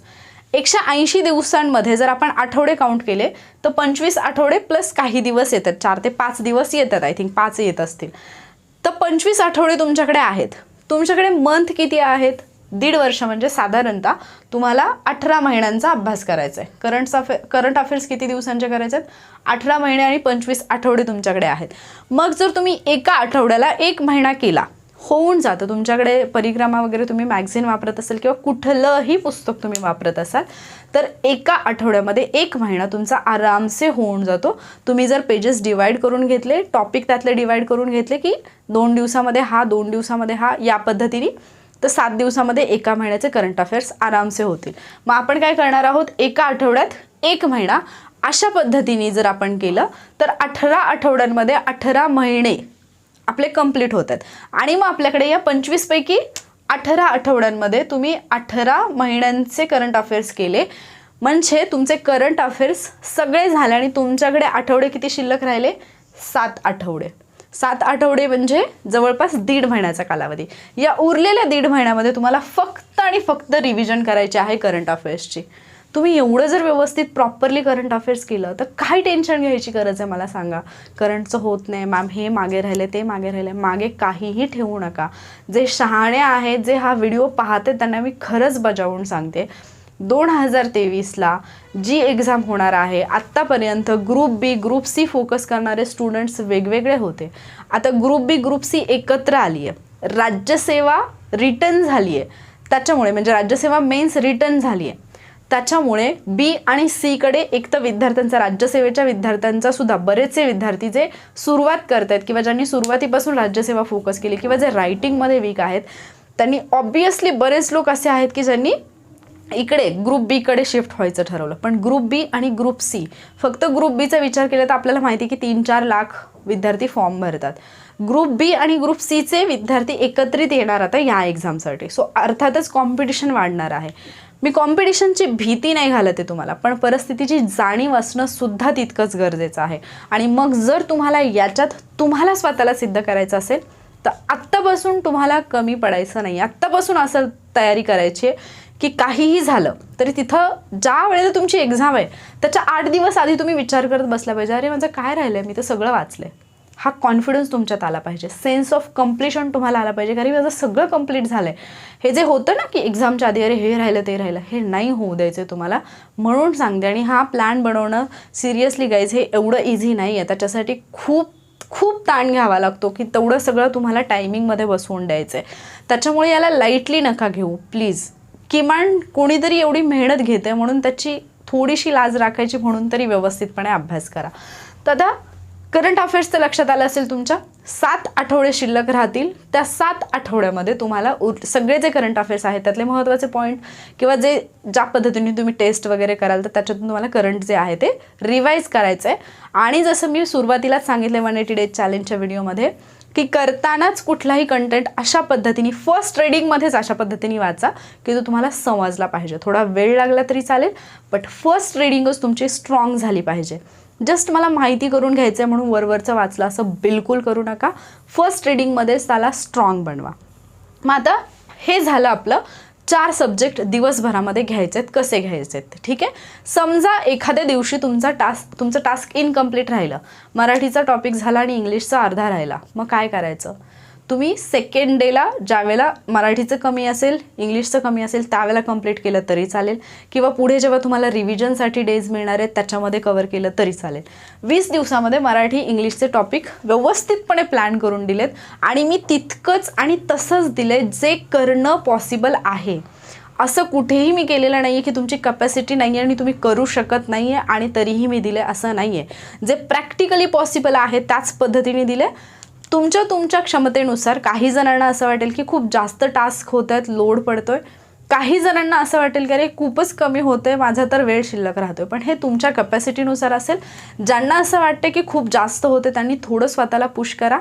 [SPEAKER 1] 180 दिवसांमध्ये जर आपण आठवडे काउंट केले तर 25 आठवडे प्लस काही दिवस येतात, 4 ते 5 दिवस येतात, आय थिंक 5 येत असतील. तर 25 आठवडे तुमच्याकडे आहेत. तुमच्याकडे मंथ किती आहेत, 1.5 वर्ष. म्हणजे साधारणतः तुम्हाला 18 महिन्यांचा अभ्यास करायचा आहे. करंट अफेअर्स किती दिवसांचे करायचे आहेत, 18 महिने आणि 25 आठवडे तुमच्याकडे आहेत. मग जर तुम्ही एका आठवड्याला 1 महिना केला, होऊन जातं. तुमच्याकडे परिक्रमा वगैरे तुम्ही मॅगझिन वापरत असाल किंवा कुठलंही पुस्तक तुम्ही वापरत असाल तर एका आठवड्यामध्ये 1 महिना तुमचा आरामसे होऊन जातो. तुम्ही जर पेजेस डिवाईड करून घेतले, टॉपिक त्यातले डिवाईड करून घेतले की 2 दिवसामध्ये हा, 2 दिवसामध्ये हा, या पद्धतीने, तर 7 दिवसामध्ये एका महिन्याचे करंट अफेअर्स आरामसे होतील. मग आपण काय करणार आहोत, एका आठवड्यात 1 महिना अशा पद्धतीने जर आपण केलं तर 18 आठवड्यांमध्ये 18 महिने आपले कंप्लीट होतात. आणि मग आपल्याकडे या 25 पैकी 18 आठवड्यांमध्ये तुम्ही 18 महिन्यांचे करंट अफेअर्स केले म्हणजे तुमचे करंट अफेअर्स सगळे झाले आणि तुमच्याकडे आठवडे किती शिल्लक राहिले, 7 आठवडे. 7 आठवडे म्हणजे जवळपास 1.5 महिन्याचा कालावधी. या उरलेल्या 1.5 महिन्यामध्ये तुम्हाला फक्त आणि फक्त रिव्हिजन करायची आहे करंट अफेअर्सची. तुम्ही एवढं जर व्यवस्थित प्रॉपरली करंट अफेअर्स केलं तर काही टेन्शन घ्यायची गरज आहे मला सांगा. करंटचं होत नाही मॅम, हे मागे राहिले, ते मागे राहिले. मागे काहीही ठेवू नका. जे शहाणे आहेत, जे हा व्हिडिओ पाहते, त्यांना मी खरंच बजावून सांगते, 2023ला जी एक्झाम होणार आहे, आत्तापर्यंत ग्रुप बी, ग्रुप सी फोकस करणारे स्टुडंट्स वेगवेगळे होते. आता ग्रुप बी, ग्रुप सी एकत्र आली आहे. राज्यसेवा रिटर्न झाली आहे त्याच्यामुळे, म्हणजे राज्यसेवा मेन्स रिटर्न झाली आहे त्याच्यामुळे बी आणि सीकडे एक तर विद्यार्थ्यांचा, राज्यसेवेच्या विद्यार्थ्यांचा सुद्धा बरेचसे विद्यार्थी जे सुरुवात करत आहेत किंवा ज्यांनी सुरुवातीपासून राज्यसेवा फोकस केली किंवा जे रायटिंगमध्ये वीक आहेत, त्यांनी ऑब्वियसली बरेच लोक असे आहेत की ज्यांनी इकडे ग्रुप बीकडे शिफ्ट व्हायचं ठरवलं. पण ग्रुप बी आणि ग्रुप सी, फक्त ग्रुप बीचा विचार केला तर आपल्याला माहिती की 3-4 लाख विद्यार्थी फॉर्म भरतात. ग्रुप बी आणि ग्रुप सीचे विद्यार्थी एकत्रित येणार आता या एक्झामसाठी. सो अर्थातच कॉम्पिटिशन वाढणार आहे. मी कॉम्पिटिशनची भीती नाही घालत आहे तुम्हाला, पण परिस्थितीची जाणीव असणं सुद्धा तितकंच गरजेचं आहे. आणि मग जर तुम्हाला याच्यात तुम्हाला स्वतःला सिद्ध करायचं असेल तर आत्तापासून तुम्हाला कमी पडायचं नाही. आत्तापासून असं तयारी करायची आहे की काहीही झालं तरी तिथं ज्या वेळेला तुमची एक्झाम आहे त्याच्या 8 दिवस आधी तुम्ही विचार करत बसला पाहिजे, अरे माझं काय राहिलं आहे, मी तर सगळं वाचलं आहे. हा कॉन्फिडन्स तुमच्यात आला पाहिजे, सेन्स ऑफ कम्प्लिशन तुम्हाला आला पाहिजे, कारण माझं सगळं कंप्लीट झालं आहे. हे जे होतं ना की एक्झामच्या आधी अरे हे राहिलं ते राहिलं, हे नाही होऊ द्यायचं आहे तुम्हाला, म्हणून सांगते. आणि हा प्लॅन बनवणं सिरियसली गाईज हे एवढं इझी नाही आहे. त्याच्यासाठी खूप खूप ताण घ्यावा लागतो की तेवढं सगळं तुम्हाला टायमिंगमध्ये बसवून द्यायचं आहे. त्याच्यामुळे याला लाईटली नका घेऊ प्लीज. किमान कोणीतरी एवढी मेहनत घेते म्हणून त्याची थोडीशी लाज राखायची, म्हणून तरी व्यवस्थितपणे अभ्यास करा. तर आता करंट अफेअर्सचं लक्षात आलं असेल तुमच्या, 7 आठवडे शिल्लक राहतील. त्या 7 आठवड्यामध्ये तुम्हाला सगळे जे करंट अफेअर्स आहेत त्यातले महत्त्वाचे पॉईंट किंवा ज्या पद्धतीने तुम्ही टेस्ट वगैरे कराल तर त्याच्यातून तुम्हाला करंट जे आहे ते रिवाईज करायचं आहे. आणि जसं मी सुरुवातीलाच सांगितलं 180 डेज चॅलेंजच्या व्हिडिओमध्ये की करतानाच कुठलाही कंटेंट अशा पद्धतीने फर्स्ट रीडिंगमध्येच अशा पद्धतीने वाचा की तो तुम्हाला समजला पाहिजे. थोडा वेळ लागला तरी चालेल, बट फर्स्ट रीडिंगच तुमची स्ट्रॉंग झाली पाहिजे. जस्ट मला माहिती करून घ्यायचं आहे म्हणून वरवरचं वाचलं असं बिलकुल करू नका. फर्स्ट रीडिंगमध्येच त्याला स्ट्रॉंग बनवा. मग आता हे झालं आपलं 4 सब्जेक्ट दिवसभरामध्ये घ्यायचे आहेत, कसे घ्यायचे आहेत, ठीक आहे. समजा एखाद्या दिवशी तुमचं टास्क इनकम्प्लीट राहिलं, मराठीचा टॉपिक झाला आणि इंग्लिशचा अर्धा राहिला, मग काय करायचं. तुम्ही सेकंड डेला ज्यावेळेला मराठीचं कमी असेल, इंग्लिशचं कमी असेल त्यावेळेला कंप्लीट केलं तरी चालेल, किंवा पुढे जेव्हा तुम्हाला रिव्हिजनसाठी डेज मिळणार आहेत त्याच्यामध्ये कव्हर केलं तरी चालेल. 20 दिवसामध्ये मराठी इंग्लिशचे टॉपिक व्यवस्थितपणे प्लॅन करून दिलेत आणि मी तितकंच आणि तसंच दिले जे करणं पॉसिबल आहे. असं कुठेही मी केलेलं नाही आहे की तुमची कॅपॅसिटी नाही आहे आणि तुम्ही करू शकत नाही आहे आणि तरीही मी दिले, असं नाही आहे. जे प्रॅक्टिकली पॉसिबल आहे त्याच पद्धतीने दिले. तुमच्या क्षमतेनुसार काही जणांना असं वाटेल की खूप जास्त टास्क होत आहेत, लोड पडतोय. काही जणांना असं वाटेल की अरे खूपच कमी होतंय, माझा तर वेळ शिल्लक राहतोय. पण हे तुमच्या कॅपॅसिटीनुसार असेल. ज्यांना असं वाटतं की खूप जास्त होते त्यांनी थोडं स्वतःला पुश करा.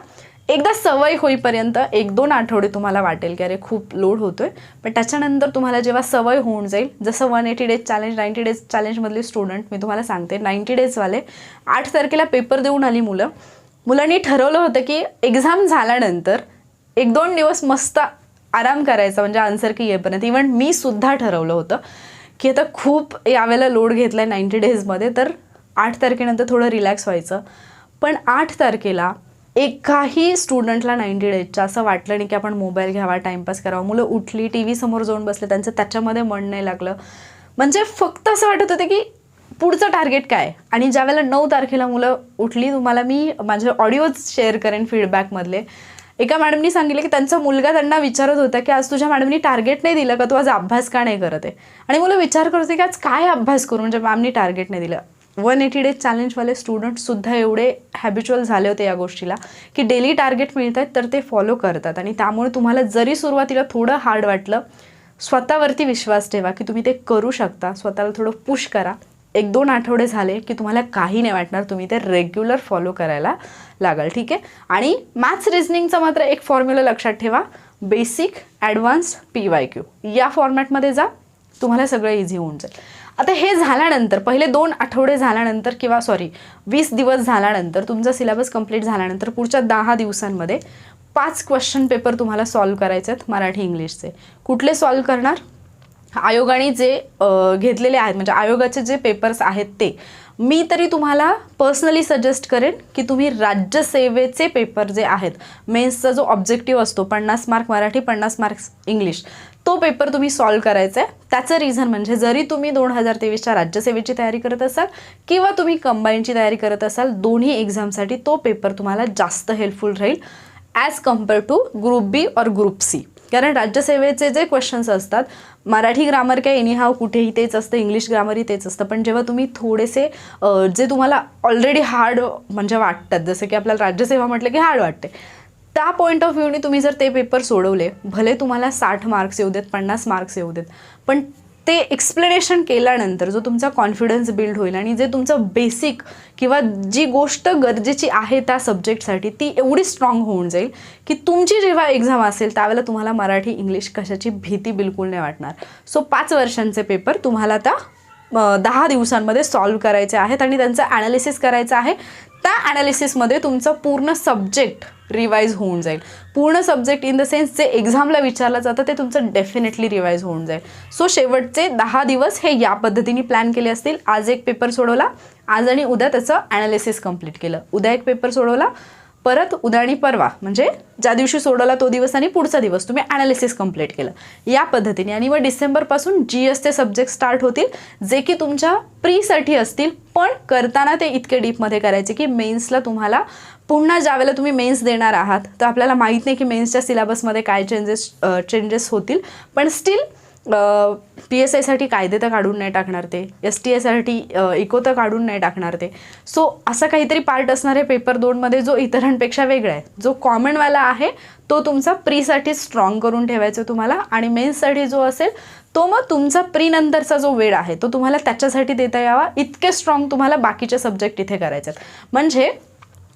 [SPEAKER 1] एकदा सवय होईपर्यंत 1-2 आठवडे तुम्हाला वाटेल की अरे खूप लोड होतोय, पण त्याच्यानंतर तुम्हाला जेव्हा सवय होऊन जाईल, जसं 180 डेज चॅलेंज 90 डेज चॅलेंजमधले स्टुडंट मी तुम्हाला सांगते, 90 डेजवाले 8 तारखेला पेपर देऊन आली मुलांनी ठरवलं होतं की एक्झाम झाल्यानंतर 1-2 दिवस मस्त आराम करायचा, म्हणजे आन्सर की येईपर्यंत. इव्हन मी सुद्धा ठरवलं होतं की आता खूप यावेळेला लोड घेतला आहे 90 डेजमध्ये, तर 8 तारखेनंतर थोडं रिलॅक्स व्हायचं. पण 8 तारखेला एकाही स्टुडंटला 90 डेजच्या असं वाटलं नाही की आपण मोबाईल घ्यावा, टाईमपास करावा. मुलं उठली, टी व्ही समोर जाऊन बसले, त्यांचं त्याच्यामध्ये मन नाही लागलं. म्हणजे फक्त असं वाटत होतं की पुढचं टार्गेट काय. आणि ज्यावेळेला 9 तारखेला मुलं उठली, तुम्हाला मी माझे ऑडिओज शेअर करेन फीडबॅकमधले. एका मॅडमनी सांगितलं की त्यांचा मुलगा त्यांना विचारत होता की आज तुझ्या मॅडमनी टार्गेट नाही दिलं का, तू आज अभ्यास का नाही करत आहे. आणि मुलं विचार करत होते की आज काय अभ्यास करू, म्हणजे मॅमनी टार्गेट नाही दिलं. 180 डेज चॅलेंजवाले स्टुडंटसुद्धा एवढे हॅबिच्युअल झाले होते या गोष्टीला की डेली टार्गेट मिळत आहेत तर ते फॉलो करतात. आणि त्यामुळे तुम्हाला जरी सुरुवातीला थोडं हार्ड वाटलं, स्वतःवरती विश्वास ठेवा की तुम्ही ते करू शकता. स्वतःला थोडं पुश करा. 1-2 आठवडे झाले की तुम्हाला काही नाही वाटणार, तुम्ही ते रेग्युलर फॉलो करायला लागाल. ठीक आहे. आणि मॅथ्स रिझनिंगचा मात्र एक फॉर्म्युला लक्षात ठेवा, बेसिक, ॲडव्हान्स, PYQ या फॉर्मॅटमध्ये जा, तुम्हाला सगळं इझी होऊन जाईल. आता हे झाल्यानंतर पहिले 2 आठवडे झाल्यानंतर किंवा 20 दिवस झाल्यानंतर तुमचा सिलेबस कंप्लीट झाल्यानंतर पुढच्या 10 दिवसांमध्ये 5 क्वेश्चन पेपर तुम्हाला सॉल्व करायचे आहेत मराठी इंग्लिशचे. कुठले सॉल्व करणार? आयोगाने जे घेतलेले आहेत, म्हणजे आयोगाचे जे पेपर्स आहेत ते. मी तरी तुम्हाला पर्सनली सजेस्ट करेन की तुम्ही राज्यसेवेचे पेपर जे आहेत, मेन्सचा जो ऑब्जेक्टिव्ह असतो 50 मार्क मराठी 50 मार्क्स इंग्लिश, तो पेपर तुम्ही सॉल्व करायचा आहे. त्याचं रिझन म्हणजे जरी तुम्ही 2023च्या राज्यसेवेची तयारी करत असाल किंवा तुम्ही कंबाईनची तयारी करत असाल, दोन्ही एक्झामसाठी तो पेपर तुम्हाला जास्त हेल्पफुल राहील ॲज कम्पेअर टू ग्रुप बी और ग्रुप सी. कारण राज्यसेवेचे जे क्वेश्चन्स असतात, मराठी ग्रामर काय एनीहाव कुठेही तेच असतं, इंग्लिश ग्रामरही तेच असतं. पण जेव्हा तुम्ही थोडेसे जे तुम्हाला ऑलरेडी हार्ड म्हणजे वाटतात, जसं की आपल्याला राज्यसेवा म्हटलं की हार्ड वाटते, त्या पॉईंट ऑफ व्ह्यूने तुम्ही जर ते पेपर सोडवले, भले तुम्हाला 60 मार्क्स येऊ देत, 50 मार्क्स येऊ देत, पण ते एक्सप्लेनेशन केल्यानंतर जो तुमचा कॉन्फिडन्स बिल्ड होईल आणि जे तुमचं बेसिक किंवा जी गोष्ट गरजेची आहे त्या सब्जेक्टसाठी ती एवढी स्ट्रॉंग होऊन जाईल की तुमची जेव्हा एक्झाम असेल त्यावेळेला तुम्हाला मराठी इंग्लिश कशाची भीती बिलकुल नाही वाटणार. सो 5 वर्षांचे पेपर तुम्हाला त्या 10 दिवसांमध्ये सॉल्व करायचे आहेत आणि त्यांचं ॲनालिसिस करायचं आहे. त्या ॲनालिसिसमध्ये तुमचं पूर्ण सब्जेक्ट रिवाईज होऊन जाईल. पूर्ण सब्जेक्ट इन द सेन्स जे एक्झामला विचारलं जातं ते तुमचं डेफिनेटली रिवाईज होऊन जाईल. सो शेवटचे 10 दिवस हे या पद्धतीने प्लॅन केले असतील. आज एक पेपर सोडवला, आज आणि उद्या त्याचं ॲनालिसिस कंप्लीट केलं. उद्या एक पेपर सोडवला, परत उद्या आणि परवा, म्हणजे ज्या दिवशी सोडवला तो दिवस आणि पुढचा दिवस तुम्ही ॲनालिसिस कंप्लीट केलं या पद्धतीने. आणि मग डिसेंबरपासून GSचे सब्जेक्ट स्टार्ट होतील, जे की तुमच्या प्रीसाठी असतील, पण करताना ते इतके डीपमध्ये करायचे की मेन्सला तुम्हाला पुन्हा ज्यावेळेला तुम्ही मेन्स देणार आहात तर आपल्याला माहीत नाही की मेन्सच्या सिलेबसमध्ये काय चेंजेस होतील, पण स्टील PSIसाठी कायदे तर काढून नाही टाकणार ते, STAसाठी इको तर काढून नाही टाकणार ते. सो असा काहीतरी पार्ट असणार आहे पेपर 2मध्ये जो इतरांपेक्षा वेगळा आहे. जो कॉमनवाला आहे तो तुमचा प्रीसाठी स्ट्रॉंग करून ठेवायचा तुम्हाला, आणि मेन्ससाठी जो असेल तो मग तुमचा प्री नंतरचा जो वेळ आहे तो तुम्हाला त्याच्यासाठी देता यावा. इतके स्ट्रॉंग तुम्हाला बाकीचे सब्जेक्ट इथे करायचे आहेत. म्हणजे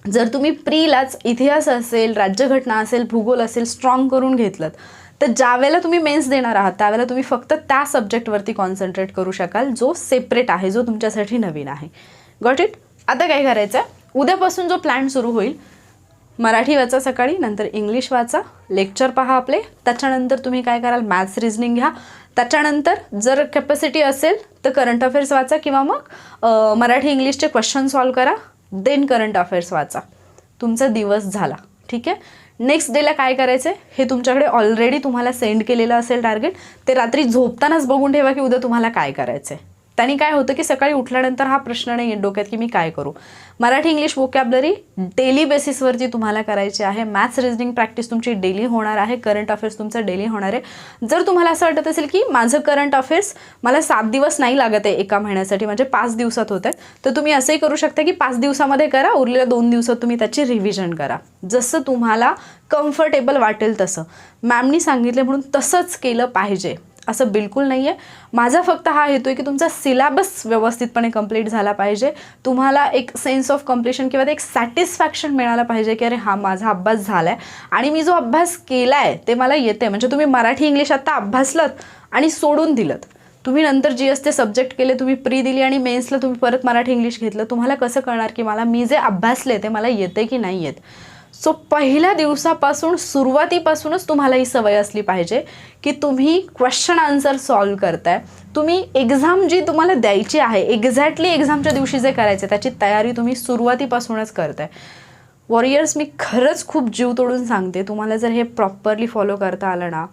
[SPEAKER 1] जर तुम्ही प्रीलाच इतिहास असेल, राज्यघटना असेल, भूगोल असेल स्ट्रॉंग करून घेतलं तर ज्यावेळेला तुम्ही मेन्स देणार आहात त्यावेळेला तुम्ही फक्त त्या सब्जेक्टवरती कॉन्सन्ट्रेट करू शकाल जो सेपरेट आहे, जो तुमच्यासाठी नवीन आहे. Got it? आता काय करायचं आहे, उद्यापासून जो प्लॅन सुरू होईल, मराठी वाचा सकाळी, नंतर इंग्लिश वाचा, लेक्चर पहा आपले, त्याच्यानंतर तुम्ही काय कराल, मॅथ्स रिझनिंग घ्या, त्याच्यानंतर जर कॅपॅसिटी असेल तर करंट अफेअर्स वाचा किंवा मग मराठी इंग्लिशचे क्वेश्चन सॉल्व करा, देन करंट अफेअर्स वाचा. तुमचा दिवस झाला. ठीक आहे. नेक्स्ट डेला काय करायचं आहे हे तुमच्याकडे ऑलरेडी तुम्हाला सेंड केलेलं असेल टार्गेट, ते रात्री झोपतानाच बघून ठेवा की उद्या तुम्हाला काय करायचं आहे. त्यांनी काय होतं की सकाळी उठल्यानंतर हा प्रश्न नाही आहे डोक्यात की मी काय करू. मराठी इंग्लिश वोकॅबलरी डेली बेसिसवरती तुम्हाला करायची आहे. मॅथ्स रिजनिंग प्रॅक्टिस तुमची डेली होणार आहे. करंट अफेअर्स तुमचं डेली होणार आहे. जर तुम्हाला असं वाटत असेल की माझं करंट अफेअर्स मला 7 दिवस नाही लागत आहे एका महिन्यासाठी, म्हणजे 5 दिवसात होत आहे, तर तुम्ही असंही करू शकता की 5 दिवसामध्ये करा, उरलेल्या 2 दिवसात तुम्ही त्याची रिव्हिजन करा. जसं तुम्हाला कम्फर्टेबल वाटेल तसं. मॅमनी सांगितले म्हणून तसंच केलं पाहिजे असं बिलकुल नाही आहे. माझा फक्त हा हेतू आहे की तुमचा सिलेबस व्यवस्थितपणे कंप्लीट झाला पाहिजे. तुम्हाला एक सेन्स ऑफ कम्प्लिशन किंवा एक सॅटिस्फॅक्शन मिळालं पाहिजे की अरे हा माझा अभ्यास झाला आहे आणि मी जो अभ्यास केला आहे ते मला येते. म्हणजे तुम्ही मराठी इंग्लिश आत्ता अभ्यासलत आणि सोडून दिलं, तुम्ही नंतर GS ते सब्जेक्ट केले, तुम्ही प्री दिली आणि मेन्सला तुम्ही परत मराठी इंग्लिश घेतलं, तुम्हाला कसं कळणार की मी जे अभ्यासले ते मला येते की नाही येत. सो पहिल्या दिवसापासून सुरुवातीपासूनच तुम्हाला ही सवय असली पाहिजे की तुम्ही क्वेश्चन आन्सर सॉल्व्ह करताय. तुम्ही एक्झाम जी तुम्हाला द्यायची आहे, एक्झॅक्टली एक्झामच्या दिवशी जे करायचं त्याची तयारी तुम्ही सुरुवातीपासूनच करताय. वॉरियर्स, मी खरंच खूप जीव तोडून सांगते, तुम्हाला जर हे प्रॉपरली फॉलो करता आलं ना,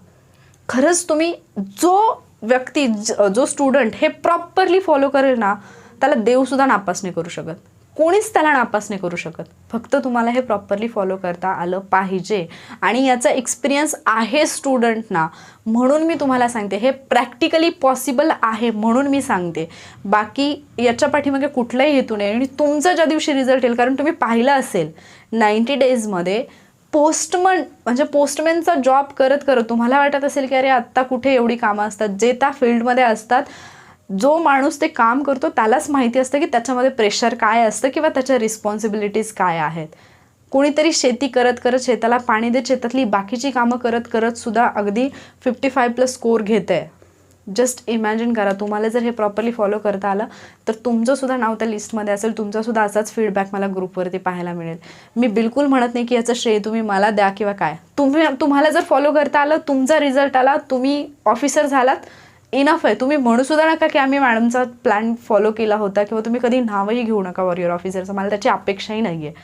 [SPEAKER 1] खरंच तुम्ही जो स्टुडंट हे प्रॉपरली फॉलो करेल ना, त्याला देवसुद्धा नापास नाही करू शकत, कोणीच त्याला नापास नाही करू शकत. फक्त तुम्हाला हे प्रॉपरली फॉलो करता आलं पाहिजे. आणि याचा एक्सपिरियन्स आहे स्टुडंटना म्हणून मी तुम्हाला सांगते, हे प्रॅक्टिकली पॉसिबल आहे म्हणून मी सांगते. बाकी याच्या पाठीमागे कुठलाही हेतू नाही. आणि तुमचा ज्या दिवशी रिझल्ट येईल, कारण तुम्ही पाहिलं असेल 90 डेजमध्ये पोस्टमॅनचा जॉब करत तुम्हाला वाटत असेल की अरे आत्ता कुठे एवढी कामं असतात. जे त्या फील्डमध्ये असतात, जो माणूस ते काम करतो त्यालाच माहिती असतं की त्याच्यामध्ये प्रेशर काय असतं किंवा त्याच्या रिस्पॉन्सिबिलिटीज काय आहेत. कोणीतरी शेती करत शेताला पाणी देत, शेतातली बाकीची कामं करत सुद्धा अगदी 55+ स्कोर घेतं आहे. जस्ट इमॅजिन करा, तुम्हाला जर हे प्रॉपरली फॉलो करता आलं तर तुमचंसुद्धा नाव त्या लिस्टमध्ये असेल, तुमचासुद्धा असाच फीडबॅक मला ग्रुपवरती पाहायला मिळेल. मी बिलकुल म्हणत नाही की याचं श्रेय तुम्ही मला द्या किंवा काय. तुम्हाला जर फॉलो करता आलं, तुमचा रिझल्ट आला, तुम्ही ऑफिसर झालात, इनफ आहे. तुम्ही म्हणूसुद्धा नका की आम्ही मॅडमचा प्लॅन फॉलो केला होता, किंवा तुम्ही कधी नावही घेऊ नका वॉरियर ऑफिसरचं, मला त्याची अपेक्षाही नाही आहे.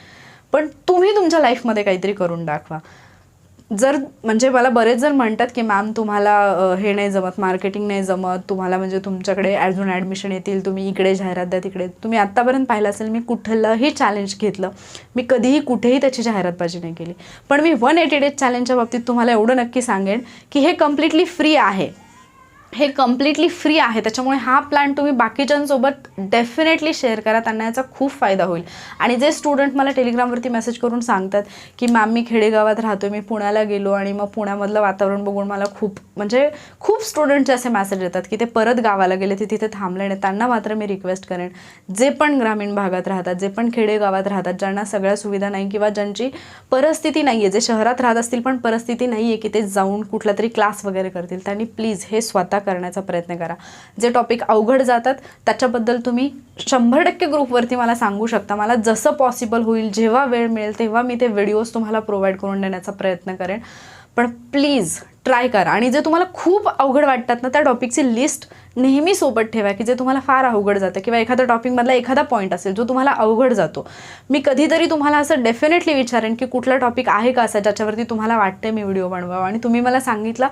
[SPEAKER 1] पण तुम्ही तुमच्या लाईफमध्ये काहीतरी करून दाखवा. म्हणजे मला बरेच जण म्हणतात की मॅम तुम्हाला हे नाही जमत, मार्केटिंग नाही जमत, तुम्हाला म्हणजे तुमच्याकडे अजून ॲडमिशन येतील, तुम्ही इकडे जाहिरात द्या तिकडे. तुम्ही आत्तापर्यंत पाहिलं असेल मी कुठलंही चॅलेंज घेतलं, मी कधीही कुठेही त्याची जाहिरातबाजी नाही केली. पण मी 180 डेज चॅलेंजच्या बाबतीत तुम्हाला एवढं नक्की सांगेन की हे कम्प्लिटली फ्री आहे. त्याच्यामुळे हा प्लॅन तुम्ही बाकीच्यांसोबत डेफिनेटली शेअर करा, त्यांना याचा खूप फायदा होईल. आणि जे स्टुडंट मला टेलिग्रामवरती मेसेज करून सांगतात की मॅम मी खेडेगावात राहतो, मी पुण्याला गेलो आणि मग पुण्यामधलं वातावरण बघून मला खूप स्टुडंटचे असे मेसेज येतात की ते परत गावाला गेले, ते तिथे थांबले नाही. त्यांना मात्र मी रिक्वेस्ट करेन, जे पण ग्रामीण भागात राहतात, जे पण खेडेगावात राहतात, ज्यांना सगळ्या सुविधा नाही किंवा ज्यांची परिस्थिती नाही आहे, जे शहरात राहत असतील पण परिस्थिती नाही आहे की ते जाऊन कुठला तरी क्लास वगैरे करतील, त्यांनी प्लीज हे स्वतः करण्याचा प्रयत्न करा. जे टॉपिक अवघड जातात त्याच्याबद्दल तुम्ही 100% ग्रुपवरती मला सांगू शकता. मला जसं पॉसिबल होईल, जेव्हा वेळ मिळेल तेव्हा मी ते व्हिडिओज तुम्हाला प्रोव्हाइड करून देण्याचा प्रयत्न करेन. पण प्लीज ट्राय करा. आणि जे तुम्हाला खूप अवघड वाटतात ना, त्या टॉपिकची लिस्ट नेहमी सोबत ठेवा की जे तुम्हाला फार अवघड जातं, किंवा एखाद्या टॉपिकमधला एखादा पॉईंट असेल जो तुम्हाला अवघड जातो. मी कधीतरी तुम्हाला असं डेफिनेटली विचारेन की कुठला टॉपिक आहे का असा ज्याच्यावरती तुम्हाला वाटते मी व्हिडिओ बनवावा, आणि तुम्ही मला सांगितलं,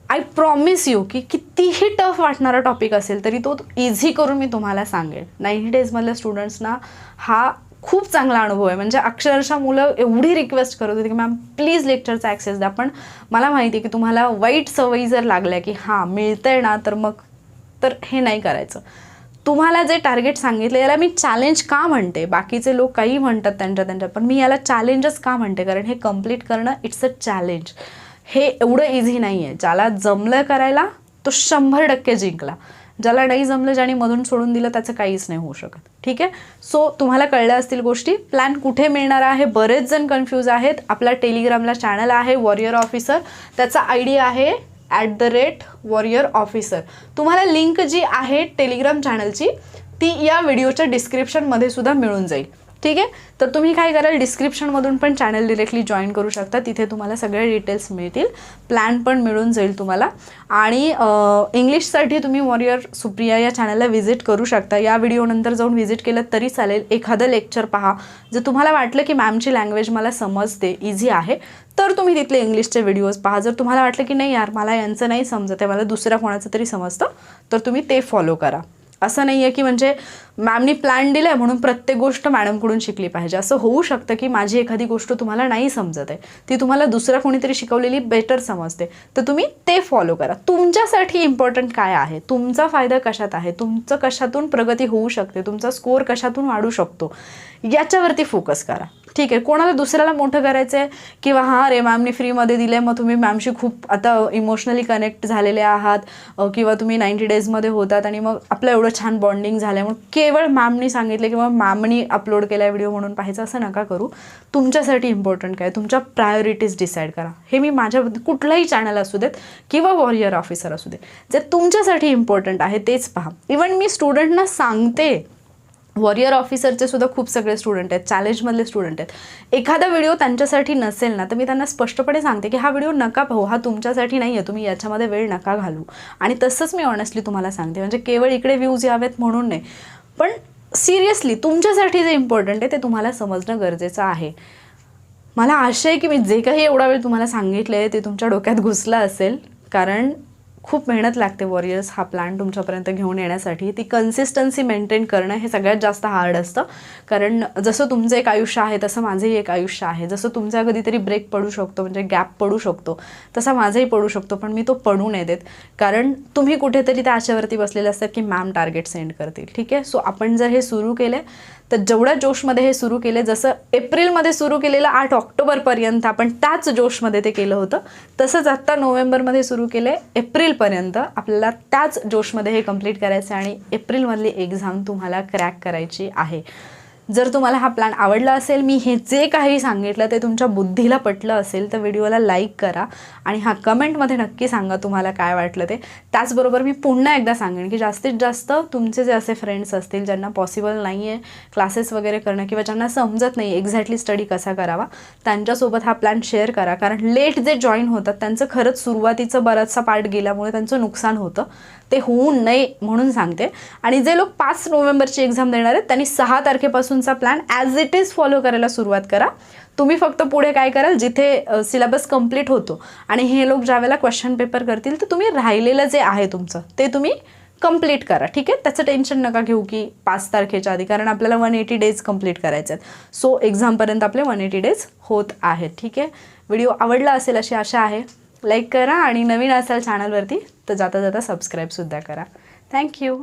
[SPEAKER 1] आय प्रॉमिस यू की कितीही टफ वाटणारा टॉपिक असेल तरी तो इझी करून मी तुम्हाला सांगेन. 90 डेजमधल्या स्टुडंट्सना हा खूप चांगला अनुभव आहे. म्हणजे अक्षरशः मुलं एवढी रिक्वेस्ट करत होती की मॅम प्लीज लेक्चरचा ॲक्सेस द्या. पण मला माहिती आहे की तुम्हाला वाईट सवयी जर लागल्या की हां मिळतंय ना तर हे नाही करायचं. तुम्हाला जे टार्गेट सांगितलं याला मी चॅलेंज का म्हणते, बाकीचे लोक काही म्हणतात त्यांच्या, पण मी याला चॅलेंजच का म्हणते, कारण हे कम्प्लीट करणं इट्स अ चॅलेंज. हे एवढं इझी नाही आहे. ज्याला जमलं करायला तो 100% जिंकला, ज्याला नाही जमलं, ज्याने मधून सोडून दिलं त्याचं काहीच नाही होऊ शकत. ठीक आहे. सो तुम्हाला कळल्या असतील गोष्टी. प्लॅन कुठे मिळणार आहे, बरेच जण कन्फ्यूज आहेत. आपला टेलिग्रामला चॅनल आहे वॉरियर ऑफिसर, त्याचा ID आहे @warrior officer. तुम्हाला लिंक जी आहे टेलिग्राम चॅनलची ती या व्हिडिओच्या डिस्क्रिप्शनमध्ये सुद्धा मिळून जाईल. ठीक आहे. तर तुम्ही काय कराल, डिस्क्रिप्शनमधून पण चॅनल डिरेक्टली जॉईन करू शकता. तिथे तुम्हाला सगळे डिटेल्स मिळतील, प्लॅन पण मिळून जाईल तुम्हाला. आणि इंग्लिशसाठी तुम्ही वॉरियर सुप्रिया या चॅनलला व्हिजिट करू शकता. या व्हिडिओनंतर जाऊन व्हिजिट केलं तरी चालेल. एखादं लेक्चर पहा. जर तुम्हाला वाटलं की मॅमची लँग्वेज मला समजते, इझी आहे, तर तुम्ही तिथले इंग्लिशचे व्हिडिओज पहा. जर तुम्हाला वाटलं की नाही यार मला यांचं नाही समजत आहे, मला दुसऱ्या कोणाचं तरी समजतं, तर तुम्ही ते फॉलो करा. असं नाही आहे की म्हणजे मॅमनी प्लॅन दिला आहे म्हणून प्रत्येक गोष्ट मॅडमकडून शिकली पाहिजे. असं होऊ शकतं की माझी एखादी गोष्ट तुम्हाला नाही समजत आहे, ती तुम्हाला दुसऱ्या कोणीतरी शिकवलेली बेटर समजते, तर तुम्ही ते फॉलो करा. तुमच्यासाठी इम्पॉर्टंट काय आहे, तुमचा फायदा कशात आहे, तुमचं कशातून प्रगती होऊ शकते, तुमचा स्कोअर कशातून वाढू शकतो, याच्यावरती फोकस करा. ठीक आहे, कोणाला दुसऱ्याला मोठं करायचं आहे किंवा हां रे मॅमनी फ्रीमध्ये दिलं आहे मग तुम्ही मॅमशी खूप आता इमोशनली कनेक्ट झालेले आहात किंवा तुम्ही 90 डेजमध्ये होतात आणि मग आपलं एवढं छान बॉन्डिंग झालं आहे म्हणून केवळ मॅमनी सांगितलं किंवा मॅमनी अपलोड केला व्हिडिओ म्हणून पाहायचं असं नका करू. तुमच्यासाठी इम्पॉर्टंट काय, तुमच्या प्रायोरिटीज डिसाईड करा. हे मी माझ्या कुठलंही चॅनल असू देत किंवा वॉरियर ऑफिसर असू दे, जे तुमच्यासाठी इम्पॉर्टंट आहे तेच पहा. इवन मी स्टुडंटना सांगते, वॉरियर ऑफिसरचे सुद्धा खूप सगळे स्टुडंट आहेत, चॅलेंजमधले स्टुडंट आहेत, एखादा व्हिडिओ त्यांच्यासाठी नसेल ना तर मी त्यांना स्पष्टपणे सांगते की हा व्हिडिओ नका पाहू, हा तुमच्यासाठी नाही आहे, तुम्ही याच्यामध्ये वेळ नका घालू. आणि तसंच मी ऑनेस्टली तुम्हाला सांगते, म्हणजे केवळ इकडे व्ह्यूज यावेत म्हणून नाही, पण सिरियसली तुमच्यासाठी जे इम्पॉर्टंट आहे ते तुम्हाला समजणं गरजेचं आहे. मला आशा आहे की मी जे काही एवढा वेळ तुम्हाला सांगितलं आहे ते तुमच्या डोक्यात घुसलं असेल, कारण खूप मेहनत लागते वॉरियर्स हा प्लॅन तुमच्यापर्यंत घेऊन येण्यासाठी. ती कन्सिस्टन्सी मेंटेन करणं हे सगळ्यात जास्त हार्ड असतं, कारण जसं तुमचं एक आयुष्य आहे तसं माझंही एक आयुष्य आहे. जसं तुमचा कधीतरी ब्रेक पडू शकतो, म्हणजे गॅप पडू शकतो, तसा माझाही पडू शकतो, पण मी तो पडू नाही देत, कारण तुम्ही कुठेतरी त्या आशेवरती बसलेले असतात की मॅम टार्गेट सेंड करतील. ठीक आहे, सो आपण जर हे सुरू केले तर जेवढ्या जोशमध्ये हे सुरू केले, जसं एप्रिलमध्ये सुरू केलेलं 8 ऑक्टोबरपर्यंत आपण त्याच जोशमध्ये ते केलं होतं, तसंच आत्ता नोव्हेंबरमध्ये सुरू केले, एप्रिलपर्यंत आपल्याला त्याच जोशमध्ये हे कंप्लीट करायचं आहे आणि एप्रिलमधली एक्झाम तुम्हाला क्रॅक करायची आहे. जर तुम्हाला हा प्लॅन आवडला असेल, मी हे जे काही सांगितलं ते तुमच्या बुद्धीला पटलं असेल तर व्हिडिओला लाईक करा आणि हा कमेंटमध्ये नक्की सांगा तुम्हाला काय वाटलं ते. त्याचबरोबर मी पुन्हा एकदा सांगेन की जास्तीत जास्त तुमचे जे असे फ्रेंड्स असतील ज्यांना पॉसिबल नाही आहे क्लासेस वगैरे करणं किंवा ज्यांना समजत नाही एक्झॅक्टली स्टडी कसा करावा, त्यांच्यासोबत हा प्लॅन शेअर करा, कारण लेट जे जॉईन होतात त्यांचं खरंच सुरुवातीचं बराचसा पार्ट गेल्यामुळे त्यांचं नुकसान होतं, ते होऊ नये म्हणून सांगते. आणि जे लोक 5 नोव्हेंबरची एक्झाम देणार आहेत त्यांनी 6 तारखेपासूनचा plan as it is follow करायला सुरुवात करा. तुम्ही फक्त पुढे काय कराल, जिथे सिलेबस कंप्लीट होतो आणि हे लोक ज्यावेळेला क्वेश्चन पेपर करतील तर तुम्ही राहिलेलं जे आहे तुमचं ते तुम्ही कंप्लीट करा. ठीक आहे, त्याचं टेन्शन नका घेऊ की 5 तारखेच्या आधी, कारण आपल्याला 180 डेज कंप्लीट करायचे आहेत. सो एक्झामपर्यंत आपले 180 डेज होत आहेत. ठीक आहे, व्हिडिओ आवडला असेल अशी आशा आहे. लाईक करा आणि नवीन असाल चॅनलवरती तर जाता जाता सबस्क्राईबसुद्धा करा. थँक्यू.